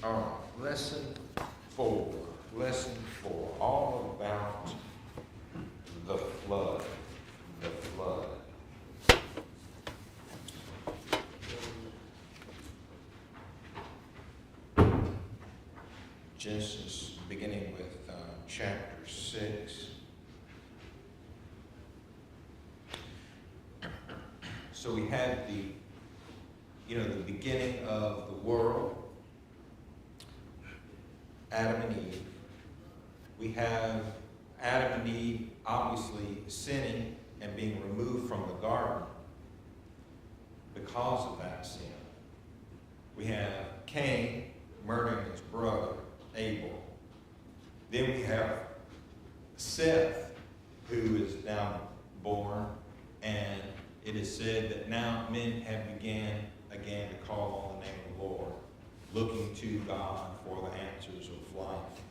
All right, lesson 4. Lesson 4, all about the flood. The flood. Genesis, beginning with chapter 6. So we have the beginning of the world, Adam and Eve. We have Adam and Eve obviously sinning and being removed from the garden because of that sin. We have Cain murdering his brother, Abel. Then we have Seth, who is now born, and it is said that now men have began again to call on the name of the Lord, looking to God for the answers of life.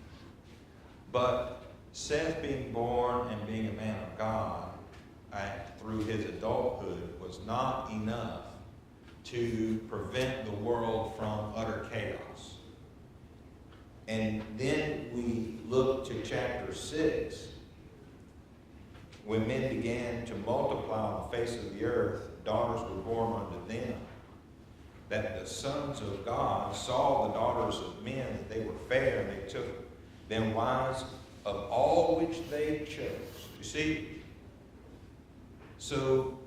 But Seth being born and being a man of God through his adulthood was not enough to prevent the world from utter chaos. And then we look to chapter 6. When men began to multiply on the face of the earth, daughters were born unto them. That the sons of God saw the daughters of men, that they were fair, and they took them wives of all which they chose. You see? So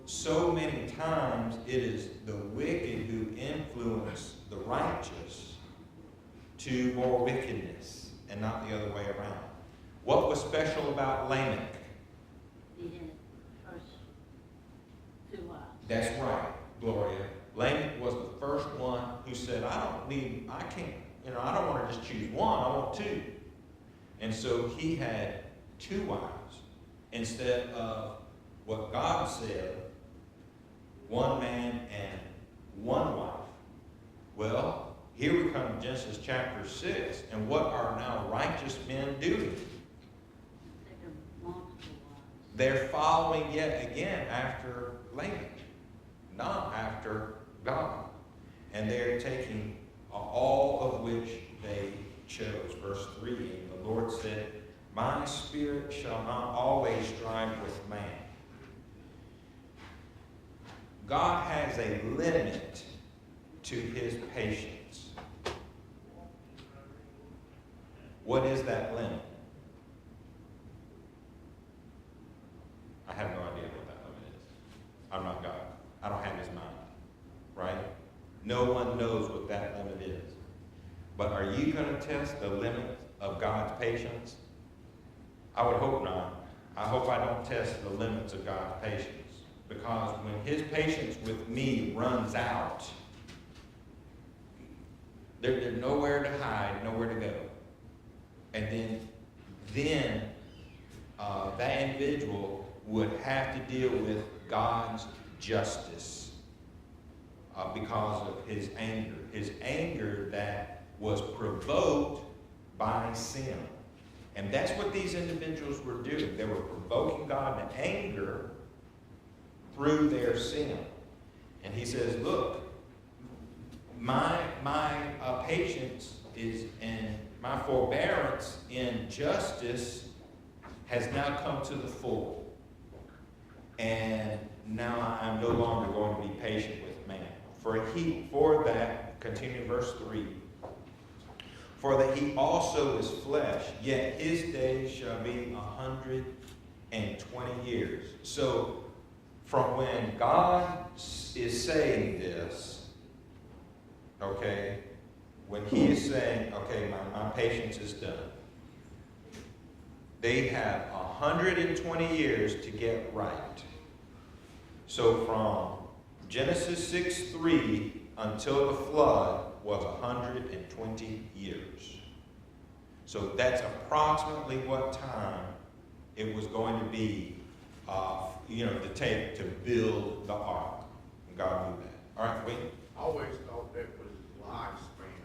many times it is the wicked who influence the righteous to more wickedness, and not the other way around. What was special about Lamech? He had first 2 wives. That's right, Gloria. Lamech was the first one who said, I don't want to just choose one, I want 2. And so he had 2 wives instead of what God said, 1 man and 1 wife. Well, here we come to Genesis chapter 6, and what are now righteous men doing? They're following yet again after Lamech, not after God. And they're taking all of which they chose. Verse 3, and the Lord said, my spirit shall not always strive with man. God has a limit to his patience. What is that limit? I have no idea what that limit is. I'm not God. I don't have his mind. Right? No one knows what that limit is. But are you going to test the limit of God's patience? I would hope not. I hope I don't test the limits of God's patience. Because when his patience with me runs out, there's nowhere to hide, nowhere to go. And then that individual would have to deal with God's justice because of his anger that was provoked by sin. And that's what these individuals were doing. They were provoking God to anger through their sin. And he says, look, my patience is, and my forbearance in justice has now come to the full. And now I'm no longer going to be patient with man. For that, continue verse 3, for that he also is flesh, yet his days shall be 120 years. So, from when God is saying this, okay, when he is saying, okay, my patience is done, they have 120 years to get right. So from Genesis 6:3 until the flood was 120 years. So that's approximately what time it was going to be to take to build the ark. And God knew that. All right, wait. I always thought that was lifespan.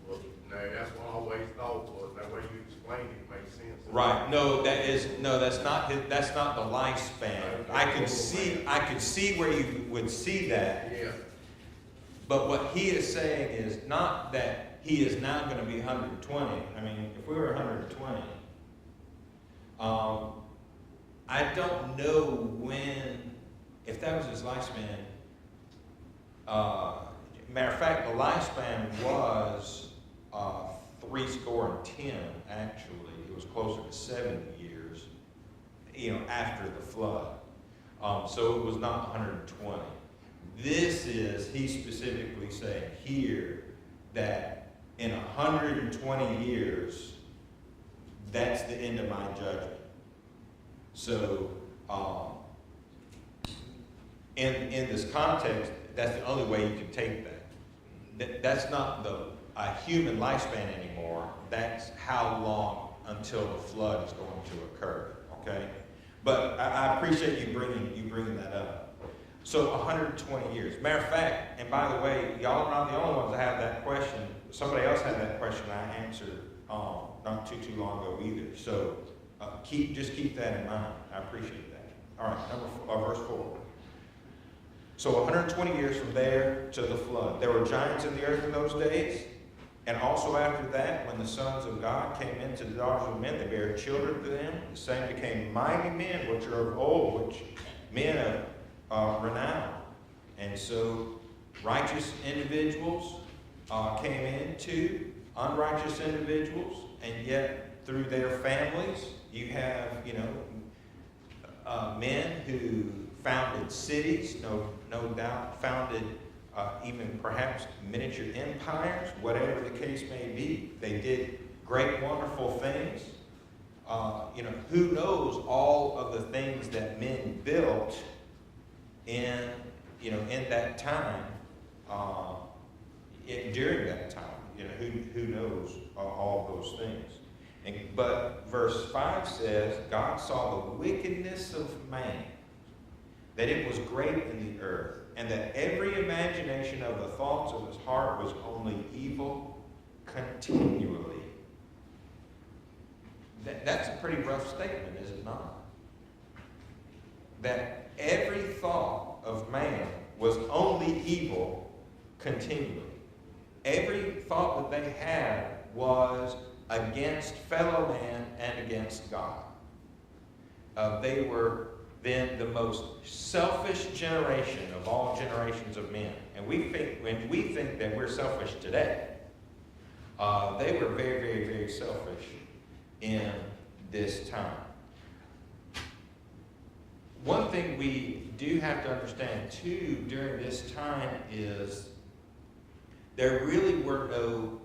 Well, no, that's what I always thought was. That way you explained it makes sense. Right. That's not the lifespan. I could see where you would see that. Yeah. But what he is saying is not that he is now going to be 120. I mean, if we were 120, I don't know when, if that was his lifespan. Matter of fact, the lifespan was 70, actually. It was closer to 70 years, after the flood. So it was not 120. He's specifically saying here that in 120 years, that's the end of my judgment. So, in this context, that's the only way you can take that. That's not a human lifespan anymore. That's how long until the flood is going to occur. Okay, but I appreciate you bringing that up. So 120 years. Matter of fact, and by the way, y'all are not the only ones that have that question. Somebody else had that question I answered not too long ago either. So just keep that in mind. I appreciate that. All right, verse 4. So 120 years from there to the flood. There were giants in the earth in those days. And also after that, when the sons of God came into the daughters of men, they bare children to them. The same became mighty men, which are of old, which men of renown. And so righteous individuals came into unrighteous individuals, and yet through their families, you have, men who founded cities, no doubt founded even perhaps miniature empires, whatever the case may be. They did great, wonderful things. Who knows all of the things that men built in that time, during that time. Who knows all of those things. But verse 5 says, God saw the wickedness of man, that it was great in the earth, and that every imagination of the thoughts of his heart was only evil continually. That's a pretty rough statement, is it not? That every thought of man was only evil continually. Every thought that they had was against fellow man and against God. They were then the most selfish generation of all generations of men. And we think that we're selfish today. They were very, very, very selfish in this time. One thing we do have to understand too during this time is there really were no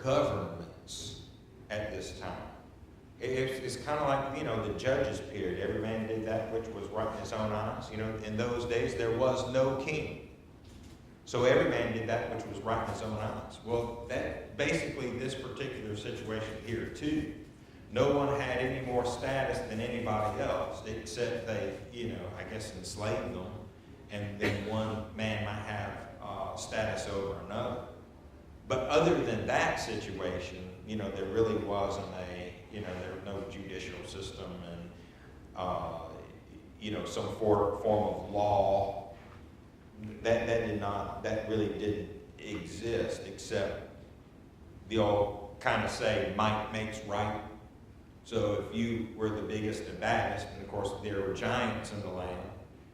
governments at this time. It's kind of like, the judges period. Every man did that which was right in his own eyes. In those days there was no king. So every man did that which was right in his own eyes. Well, that basically this particular situation here too. No one had any more status than anybody else, except they, I guess enslaved them. And then one man might have status over another. But other than that situation, there really wasn't there was no judicial system and, some form of law. That really didn't exist, except the old kind of say, might makes right. So if you were the biggest and baddest, and of course there were giants in the land,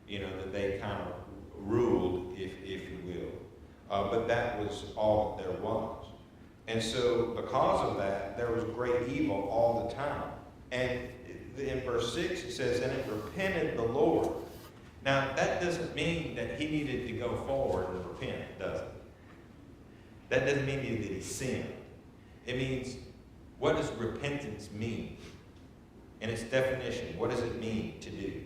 that they kind of ruled, if you will. But that was all that there was. And so because of that, there was great evil all the time. And in verse 6 it says, and it repented the Lord. Now that doesn't mean that he needed to go forward and repent, does it? That doesn't mean that he sinned. It means, what does repentance mean? In its definition, what does it mean to do?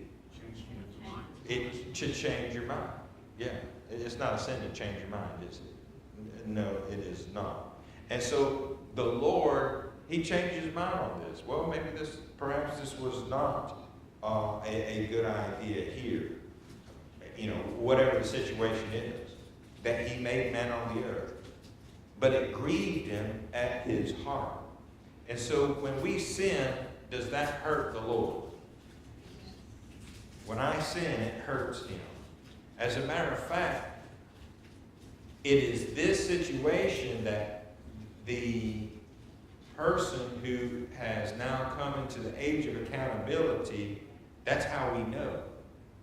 It should change your mind. Yeah, it's not a sin to change your mind, is it? No, it is not. And so the Lord, he changed his mind on this. Well, maybe perhaps this was not a good idea here. Whatever the situation is, that he made man on the earth. But it grieved him at his heart. And so when we sin, does that hurt the Lord? When I sin, it hurts him. As a matter of fact, it is this situation that the person who has now come into the age of accountability, that's how we know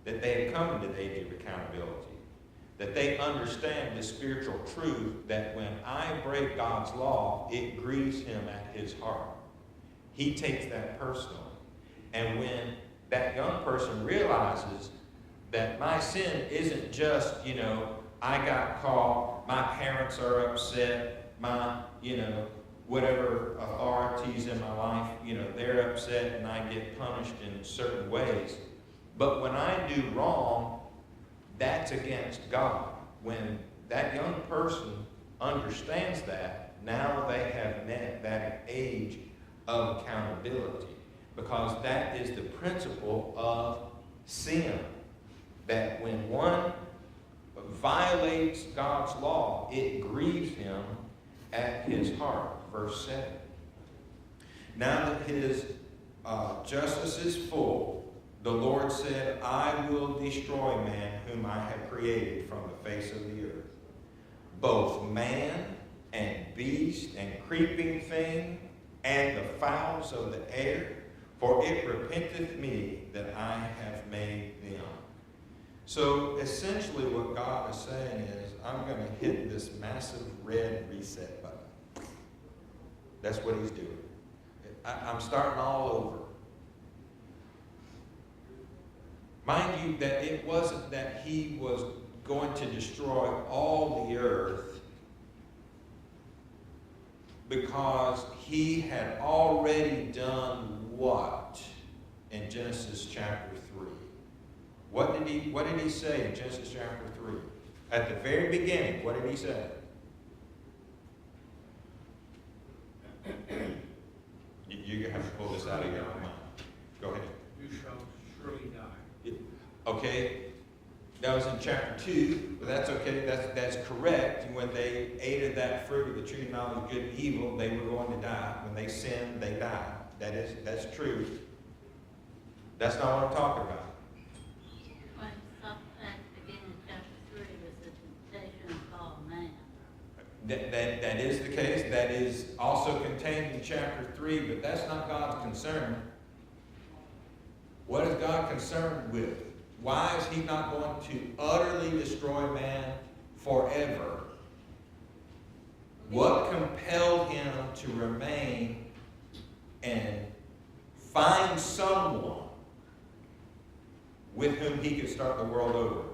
that they have come into the age of accountability. That they understand the spiritual truth that when I break God's law, it grieves him at his heart. He takes that personally. And when that young person realizes that my sin isn't just, I got caught, my parents are upset, my, whatever authorities in my life, they're upset and I get punished in certain ways. But when I do wrong, that's against God. When that young person understands that, now they have met that age of accountability. Because that is the principle of sin. That when one violates God's law, it grieves him at his heart. Verse 7. Now that his justice is full, the Lord said, I will destroy man whom I have created from the face of the earth, both man and beast and creeping thing and the fowls of the air, for it repenteth me that I have made them. So essentially what God is saying is, I'm going to hit this massive red reset button. That's what he's doing. I'm starting all over. Mind you that it wasn't that he was going to destroy all the earth, because he had already done what in Genesis chapter 3? What did he say in Genesis chapter 3? At the very beginning, what did he say? You have to pull this out of your own mind. Go ahead. You shall surely die. Okay, that was in chapter 2, but that's okay, that's correct. When they ate of that fruit of the tree of knowledge of good and evil, they were going to die. When they sinned, they died. That's true. That's not what I'm talking about. When at the beginning of chapter 3 was the temptation of all man. That is the case. That is also contained in chapter 3, but that's not God's concern. What is God concerned with? Why is he not going to utterly destroy man forever? What compelled him to remain and find someone with whom he could start the world over?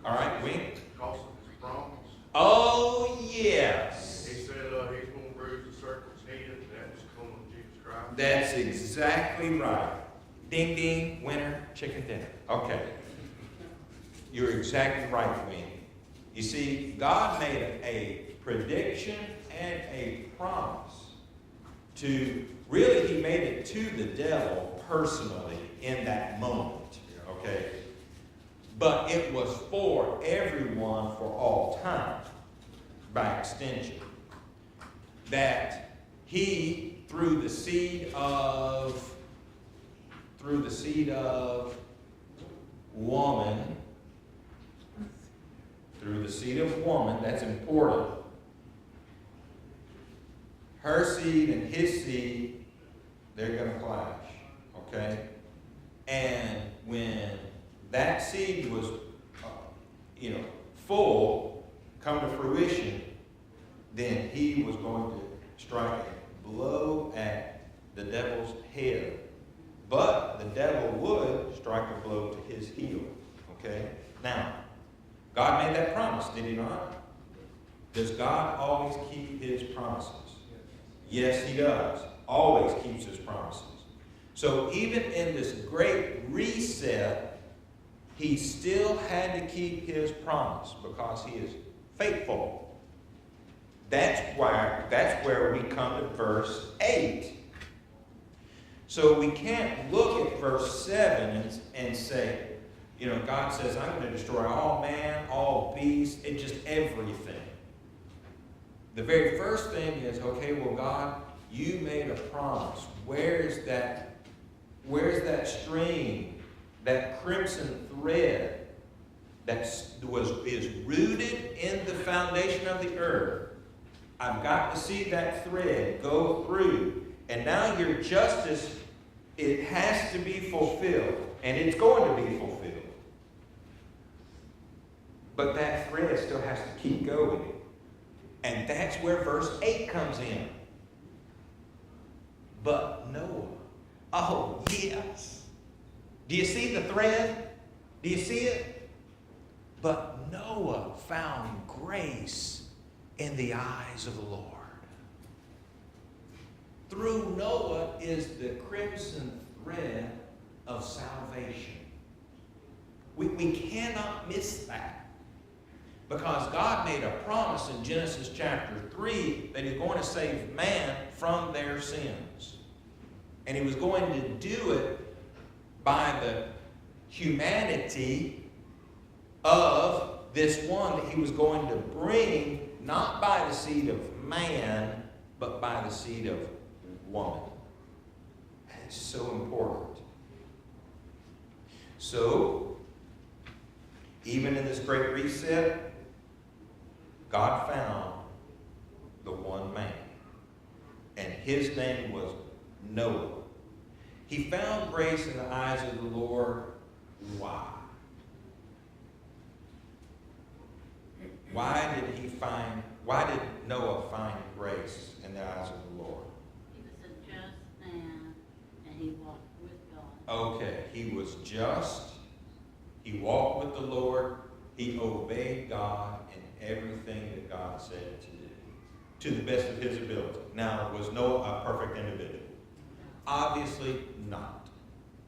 All right, Wink? Because of his promise. Oh, yes. He said he's going to bruise the serpent's head, and that was coming to Jesus Christ. That's exactly right. Ding, ding, winner, chicken dinner. Okay. You're exactly right, Wayne. You see, God made a prediction and a promise to, really, he made it to the devil personally in that moment, okay? But it was for everyone for all time, by extension. That he, through the seed of woman, that's important. Her seed and his seed, they're going to clash, okay? And when that seed was, full, come to fruition, then he was going to strike a blow at the devil's head. But the devil would strike a blow to his heel. Okay? Now, God made that promise, did he not? Does God always keep his promises? Yes, he does. Always keeps his promises. So even in this great reset, he still had to keep his promise because he is faithful. That's where we come to verse 8. So we can't look at verse 7 and say, God says, I'm going to destroy all man, all beasts, and just everything. The very first thing is, okay, well, God, you made a promise. Where's that stream, that crimson thread that is rooted in the foundation of the earth. I've got to see that thread go through. And now your justice, it has to be fulfilled. And it's going to be fulfilled. But that thread still has to keep going. And that's where verse 8 comes in. But Noah. Oh, yes. Do you see the thread? Do you see it? But Noah found grace in the eyes of the Lord. Through Noah is the crimson thread of salvation. We cannot miss that. Because God made a promise in Genesis chapter 3 that He's going to save man from their sins. And He was going to do it by the humanity of this one that He was going to bring, not by the seed of man, but by the seed of woman. And it's so important. So, even in this great reset, God found the one man. And his name was Noah. He found grace in the eyes of the Lord. Why? Why did Noah find grace in the eyes of the Lord? He was a just man, and he walked with God. Okay, he was just. He walked with the Lord. He obeyed God in everything that God said to do, to the best of his ability. Now, was Noah a perfect individual? Obviously not.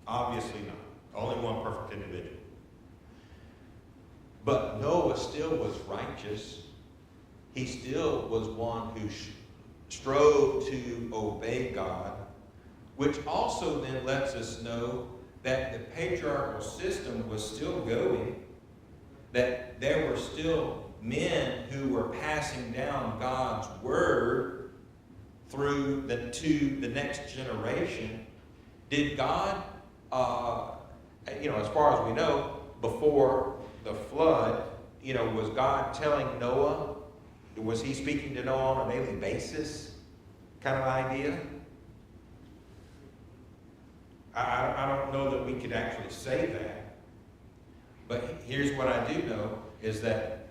Obviously not. Only one perfect individual. But Noah still was righteous. He still was one who strove to obey God, which also then lets us know that the patriarchal system was still going, that there were still men who were passing down God's word through to the next generation. Did God, as far as we know, before the flood, was God telling Noah, was he speaking to Noah on a daily basis kind of idea? I don't know that we could actually say that. But here's what I do know is that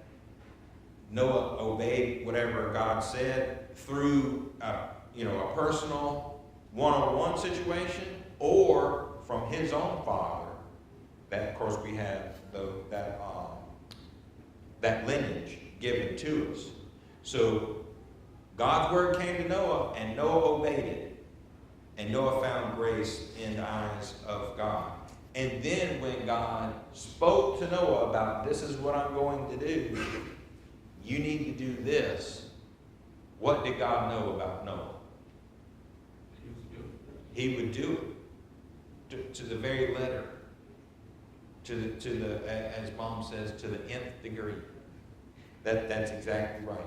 Noah obeyed whatever God said through a personal one-on-one situation or from his own father. That, of course, we have that lineage given to us. So God's word came to Noah, and Noah obeyed it. And Noah found grace in the eyes of God. And then when God spoke to Noah about, this is what I'm going to do, you need to do this, what did God know about Noah? He would do it to the very letter, to the as Mom says, to the nth degree. That's exactly right.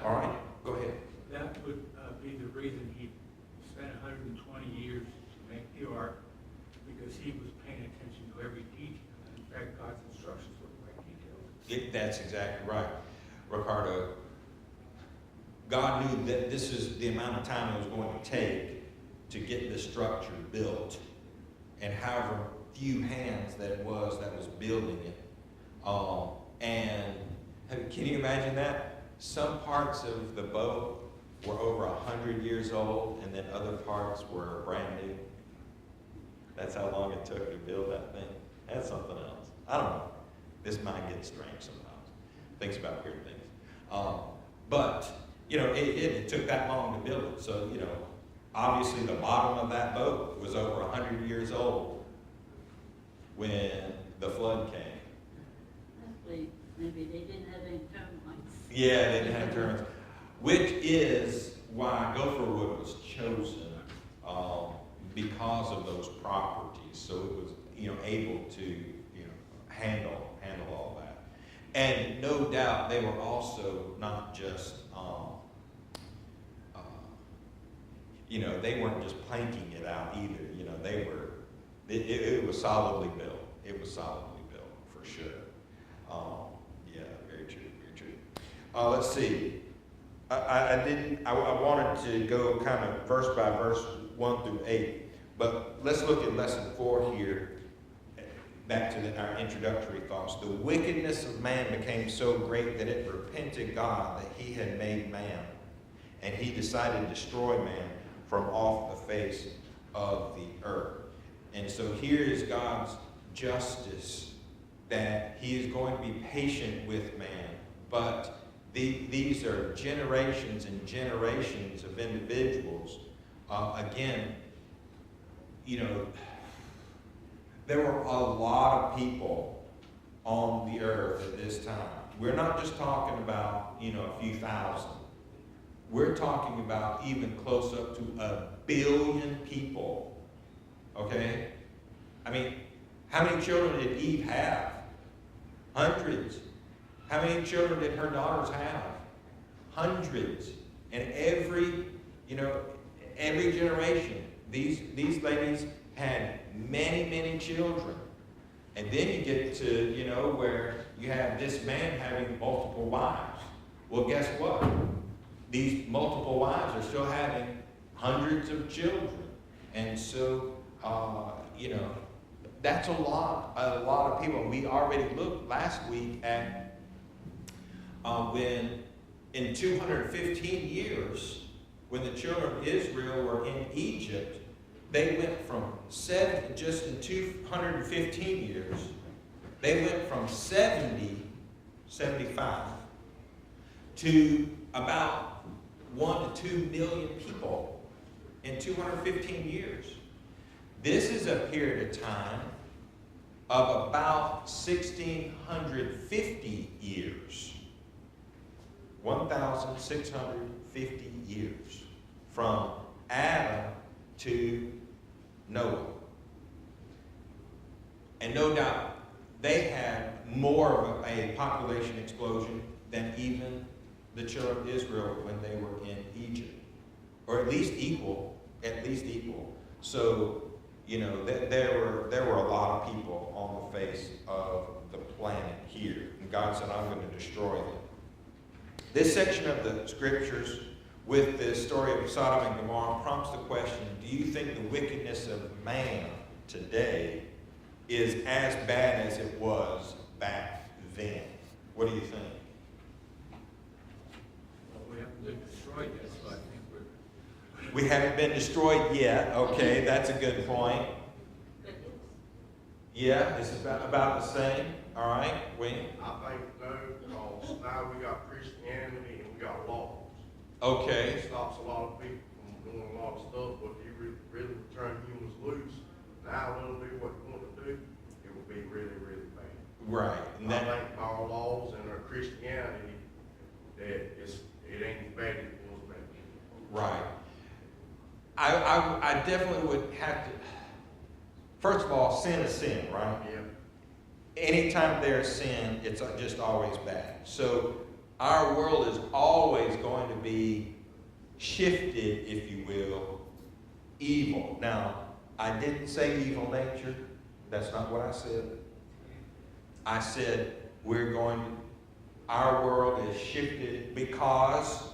All right, go ahead. That would be the reason he spent 120 years to make the ark, because he was paying attention to every detail. In fact, God's instructions were quite detailed. That's exactly right, Ricardo. God knew that this is the amount of time it was going to take to get this structure built, and however few hands that was building it. And can you imagine that? Some parts of the boat were over 100 years old, and then other parts were brand new. That's how long it took to build that thing. That's something else. I don't know. This mind gets strange sometimes. Thinks about weird things. But it took that long to build it. So, obviously the bottom of that boat was over 100 years old when the flood came. Hopefully, maybe they didn't have any termites. Yeah, they didn't have termites. Which is why Gopherwood was chosen because of those properties. So it was, able to, handle all that. And no doubt they were also not just, they weren't just planking it out either. It was solidly built. It was solidly built for sure. Yeah, very true, very true. Let's see. I wanted to go kind of verse by verse 1 through 8, but let's look at lesson 4 here. Back to our introductory thoughts. The wickedness of man became so great that it repented God that he had made man, and he decided to destroy man from off the face of the earth. And so here is God's justice, that he is going to be patient with man, but these are generations and generations of individuals. Again, you know, there were a lot of people on the earth at this time. We're not just talking about, a few thousand. We're talking about even close up to 1 billion people. Okay? I mean, how many children did Eve have? Hundreds. How many children did her daughters have? Hundreds. And every generation, these ladies had many, many children. And then you get to, where you have this man having multiple wives. Well, guess what? These multiple wives are still having hundreds of children. And so, that's a lot of people. We already looked last week at when in 215 years, when the children of Israel were in Egypt, they went from just in 215 years, they went from 75, to about 1 to 2 million people in 215 years. This is a period of time of about 1,650 years. 1,650 years from Adam to Noah. And no doubt, they had more of a population explosion than even the children of Israel when they were in Egypt. Or at least equal. So, there were a lot of people on the face of the planet here. And God said, I'm going to destroy them. This section of the scriptures with the story of Sodom and Gomorrah prompts the question, do you think the wickedness of man today is as bad as it was back then? What do you think? Well, we haven't been destroyed yet, so I think We haven't been destroyed yet. Okay, that's a good point. Yeah, it's about the same. All right, Wayne? I think no, because now we got Christianity and we got laws. Okay. It stops a lot of people from doing a lot of stuff, but if you really turn humans loose, now let them do what you want to do, it will be really, really bad. Right. And I think our laws and our Christianity, that it ain't as bad as it was back then. Right. I definitely would have to, first of all, sin is sin, right? Yeah. Anytime there's sin, it's just always bad. So our world is always going to be shifted, if you will, evil. Now, I didn't say evil nature. That's not what I said. I said our world is shifted because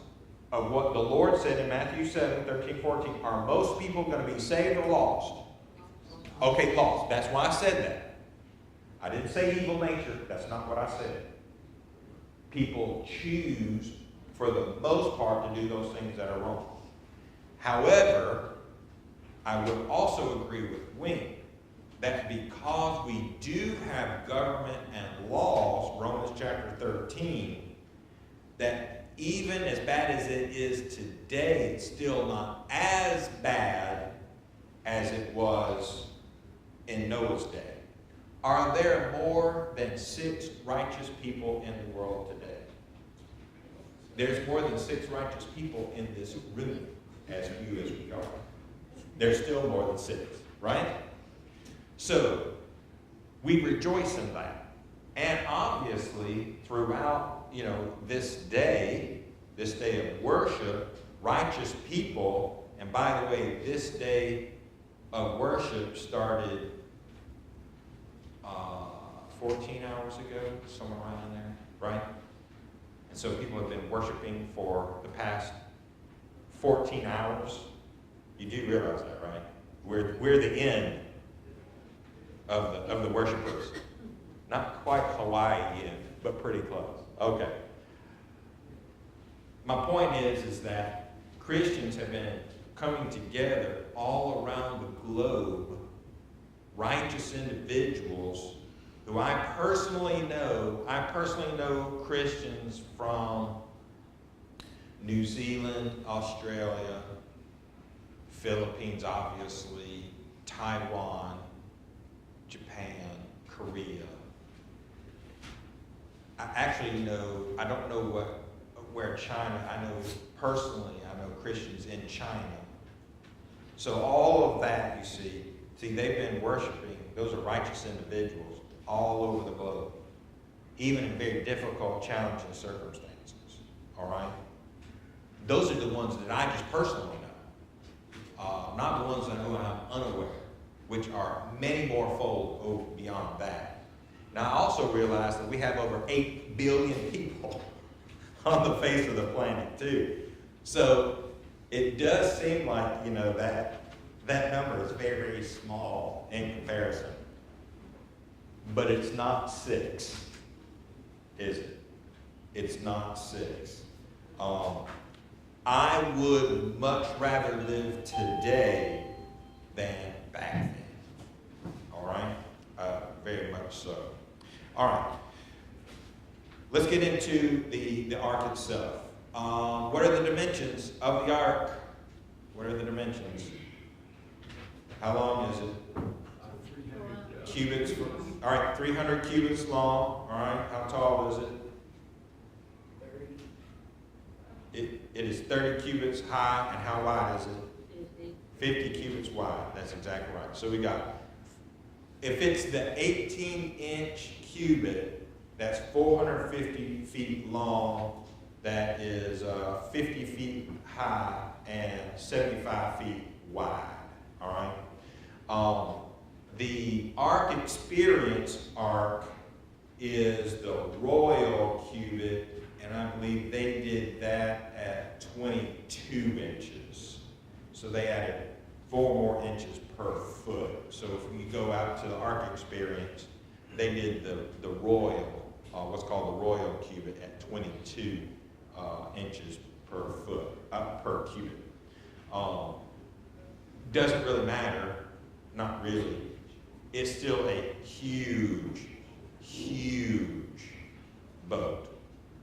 of what the Lord said in Matthew 7, 13, 14. Are most people going to be saved or lost? Okay, lost. That's why I said that. I didn't say evil nature. That's not what I said. People choose, for the most part, to do those things that are wrong. However, I would also agree with Wayne that because we do have government and laws, Romans chapter 13, that even as bad as it is today, it's still not as bad as it was in Noah's day. Are there more than 6 righteous people in the world today? There's more than 6 righteous people in this room, as few as we are. There's still more than 6, right? So, we rejoice in that. And obviously, throughout, this day of worship, righteous people, and by the way, this day of worship started 14 hours ago, somewhere around in there, right? And so people have been worshiping for the past 14 hours. You do realize that, right? We're the end of the worshipers. Not quite Hawaii yet, but pretty close. Okay. My point is that Christians have been coming together all around the globe, righteous individuals who I personally know Christians from New Zealand, Australia, Philippines, obviously, Taiwan, Japan, Korea. I don't know where China, I know Christians in China. So all of that, you see, they've been worshiping, those are righteous individuals all over the globe, even in very difficult, challenging circumstances, all right? Those are the ones that I just personally know, not the ones that I know I'm unaware, which are many more fold beyond that. Now, I also realize that we have over 8 billion people on the face of the planet, too. So it does seem like, that number is very, very small in comparison. But it's not 6, is it? It's not 6. I would much rather live today than back then. All right? Very much so. All right. Let's get into the ark itself. What are the dimensions of the ark? What are the dimensions? How long is it? 300 Cubits. All right, 300 cubits long. All right, how tall is it? 30. It is 30 cubits high, and how wide is it? 50 cubits wide. That's exactly right. So we got, if it's the 18-inch cubit, that's 450 feet long, that is 50 feet high, and 75 feet wide. All right? The Ark Experience Ark is the royal cubit, and I believe they did that at 22 inches. So they added 4 more inches per foot. So if you go out to the Ark Experience, they did the royal, what's called the royal cubit at 22 inches per foot, per cubit. Doesn't really matter, not really. It's still a huge, huge boat,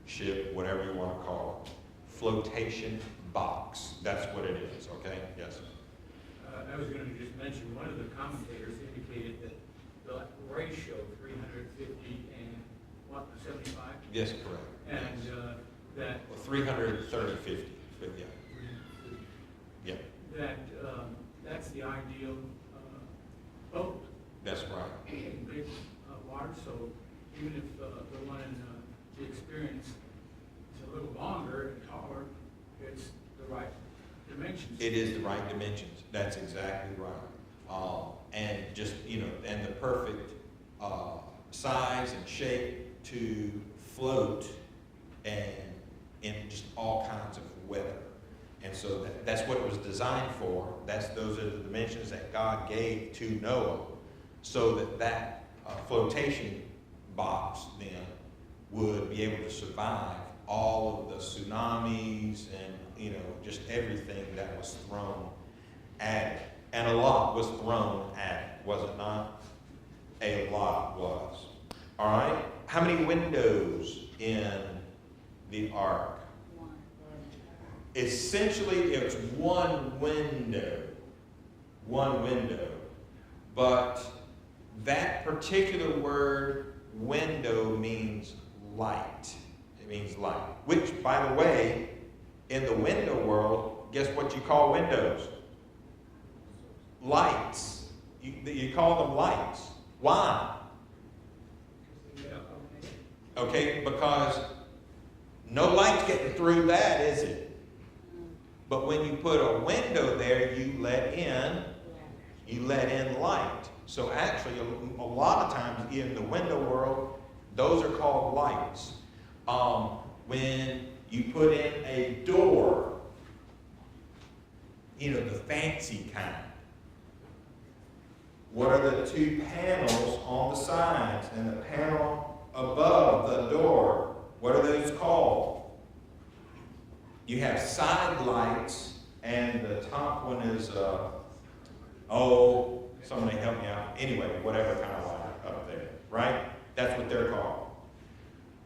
ship, whatever you want to call it. Flotation box. That's what it is, okay? Yes. I was going to just mention, one of the commentators indicated that the ratio, 350 and what, 75? Yes, correct. And that... Well, 330, 50, but yeah. Yeah. That that's the ideal boat That's right. in big water. So even if the one in the Experience is a little longer and taller, it's the right dimensions. It is the right dimensions. That's exactly right. And just, and the perfect size and shape to float and in just all kinds of weather. And so that's what it was designed for. Those are the dimensions that God gave to Noah, so that flotation box then would be able to survive all of the tsunamis and just everything that was thrown at it. And a lot was thrown at it, was it not? A lot was. All right. How many windows in the ark? Essentially, it's one window, but that particular word, window, means light. It means light, which, by the way, in the window world, guess what you call windows? Lights. You call them lights. Why? Okay, because no light's getting through that, is it? But when you put a window there, you let in light. So actually, a lot of times in the window world, those are called lights. When you put in a door, you know, the fancy kind, what are the two panels on the sides and the panel above the door? What are those called? You have side lights, and the top one is, somebody help me out. Anyway, whatever kind of light up there, right? That's what they're called.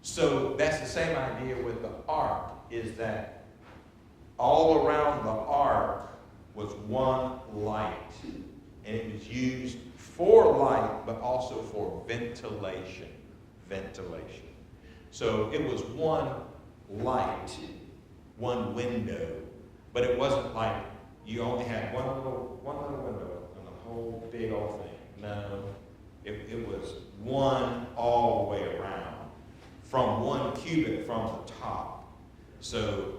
So that's the same idea with the ark, is that all around the ark was one light. And it was used for light, but also for ventilation. Ventilation. So it was one light, one window, but it wasn't like you only had one little window in the whole big old thing. No, it was one all the way around, from 1 cubit from the top. So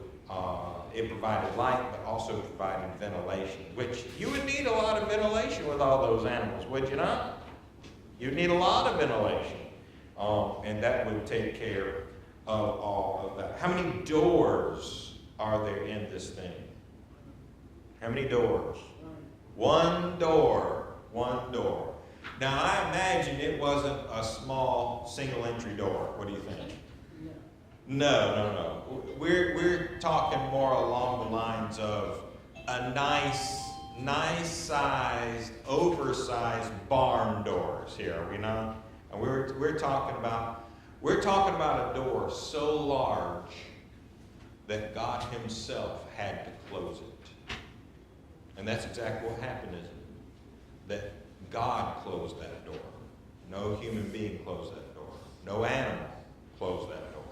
it provided light, but also provided ventilation, which you would need a lot of ventilation with all those animals, would you not? You'd need a lot of ventilation. And that would take care of all of that. How many doors are there in this thing? How many doors? One door. One door. Now, I imagine it wasn't a small single entry door. What do you think? No. We're talking more along the lines of a nice sized, oversized barn doors here, are we not? And we're talking about a door so large that God Himself had to close it. And that's exactly what happened, isn't it? That God closed that door. No human being closed that door. No animal closed that door.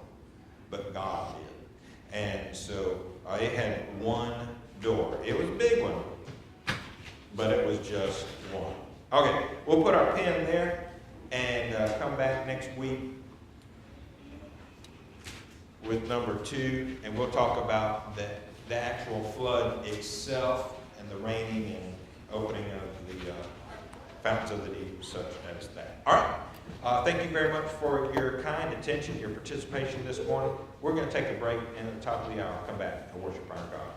But God did. And so it had one door. It was a big one, but it was just one. Okay, we'll put our pin there and come back next week with number 2, and we'll talk about the actual flood itself and the raining and opening of the fountains of the deep, such as that. All right. Thank you very much for your kind attention, your participation this morning. We're going to take a break, and at the top of the hour, come back and worship our God.